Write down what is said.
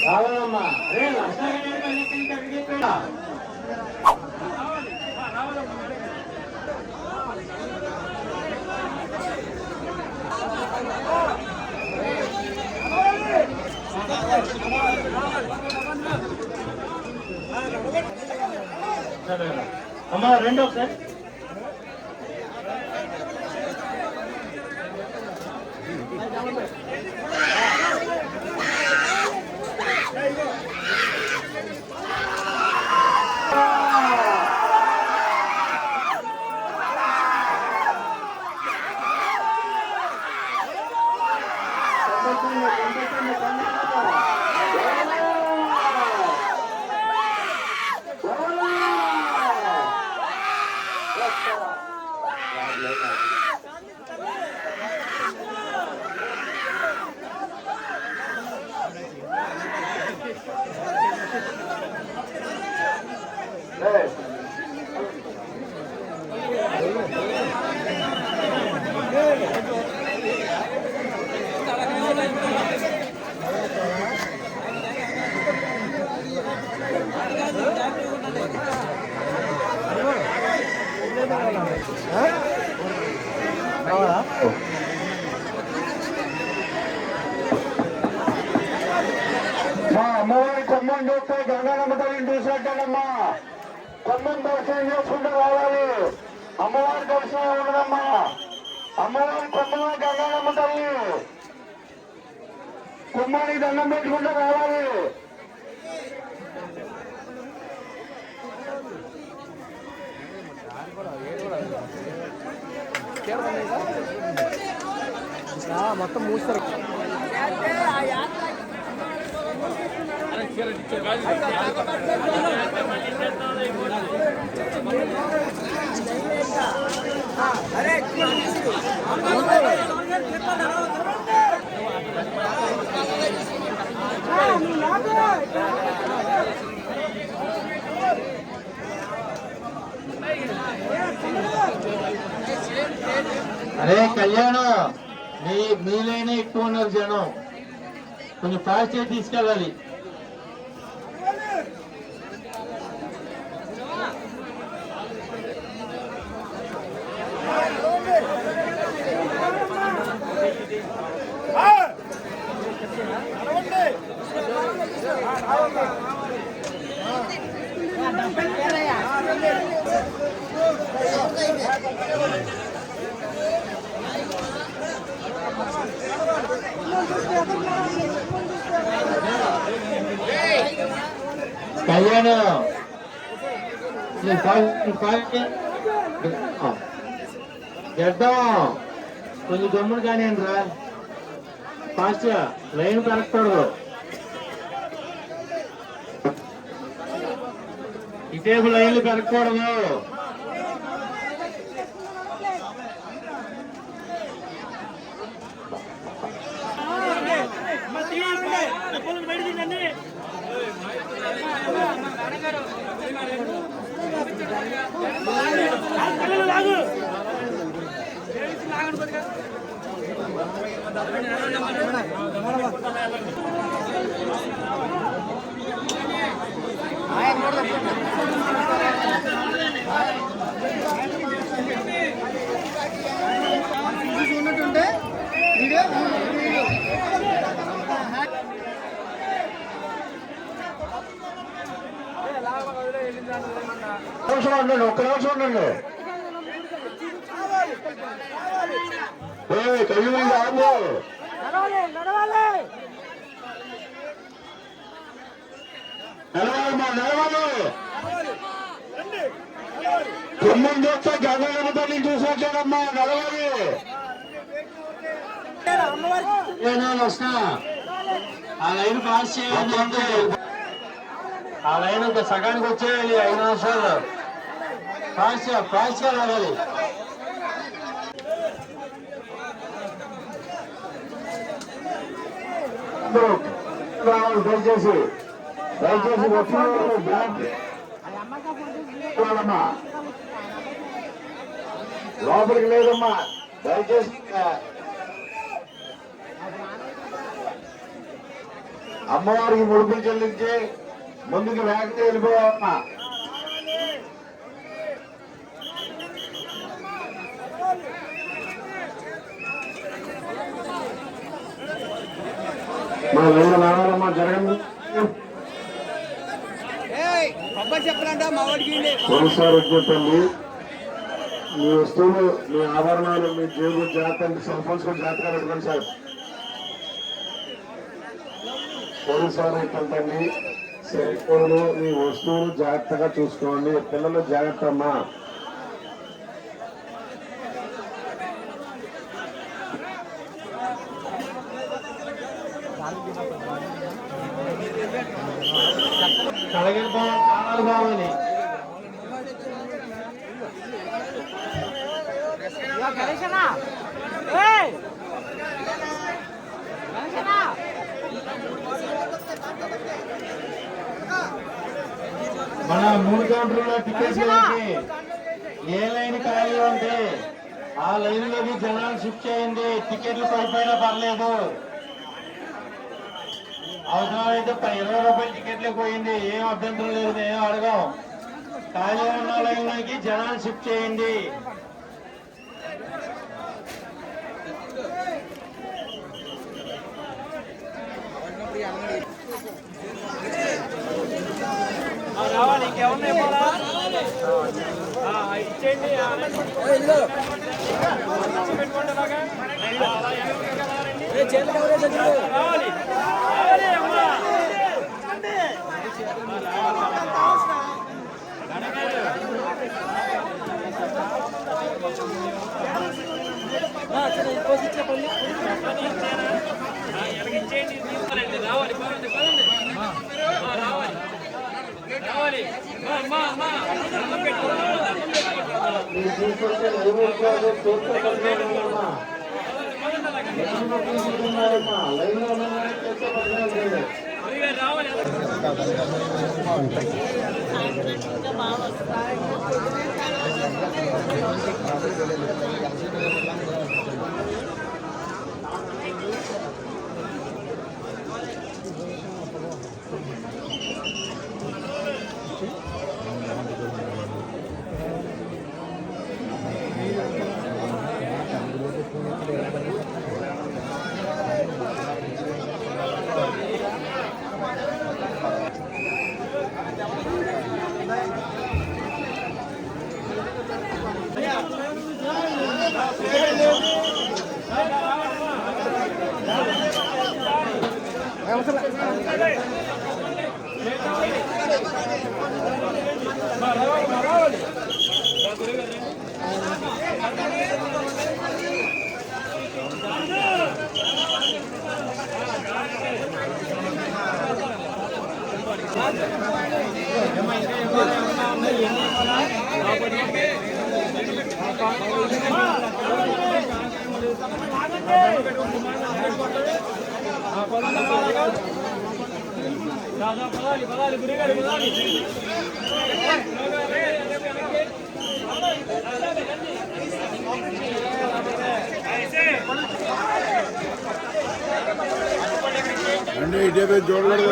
రావాలమ్మా అమ్మా రెండో ఒకసారి అమ్మవారి కొమ్మం చూస్తే గంగానమ్మ తల్లిని చూసినట్టేనమ్మా. కొమ్మం దర్శనం చేసుకుంటూ రావాలి. అమ్మవారి దర్శనం ఉండదమ్మా. అమ్మవారి కొమ్మం గంగానమ్మ తల్లి కొమ్మానికి దండం పెట్టుకుంటూ రావాలి. మొత్తం మూస్తారు. అరే కళ్యాణం మీలైనా ఎక్కువ ఉన్నారు జనం, కొంచెం ఫాస్ట్ తీసుకెళ్ళాలి. కళ్యాణం చేద్దాం, కొంచెం గమ్ముడు కానీ రా, ఫాస్ట్ లైన్ కలగకూడదు. ఇటేపు లైన్లు కలగకూడదు. ఉన్నట్టుంటే వీడియో ఉండండి, ఒక్క నిమిషం ఉండండి. కొమ్మం చూస్తే గంగమ్మ తల్లిని చూసాడమ్మా, నడవాలి. వస్తా ఆ లైన్ పాస్ చేయాలి. ఆ లైన్ ఒక సగానికి వచ్చేయాలి. 5 నిమిషాలు పాస్ రావాలి. దయచేసి వచ్చినమ్మా, లోపలికి లేదమ్మా, దయచేసి అమ్మవారికి ముడుపులు చెల్లించి ముందుకు వేగంగా వెళ్ళిపోవాలమ్మా. మన లైన్ రావాలమ్మా, జరగండి. కొబ్బరి చెప్పాలంట మా వాడికి కొనసాగుతుంది. మీ వస్తువులు, మీ ఆభరణాలు, మీ జేబు జాగ్రత్త, సెల్ ఫోన్స్ కూడా జాగ్రత్తగా పెట్టుకోండి సార్. పోలీసు వారు ఏంటండి, సెల్ ఫోన్లు, మీ వస్తువులు జాగ్రత్తగా చూసుకోండి. పిల్లలు జాగ్రత్త అమ్మా. కాలాలు కావాలి. మన 3 కౌంటర్లో టికెట్లకి ఏ లైన్ ఖాళీ ఉంటే ఆ లైన్ లోకి జనాలు షిఫ్ట్ చేయండి. టికెట్లు పడిపోయినా పర్లేదు. అవసరమైతే 20 రూపాయల టికెట్లే పోయింది, ఏం అభ్యంతరం లేదు, ఏం అడగం. ఖాళీ ఉన్న లైన్లోకి జనాలు షిఫ్ట్ చేయండి. రావాలి ఇంకేమన్నా ఇచ్చేయండి. రావాలి అంటే ఇదే చూడలేదు.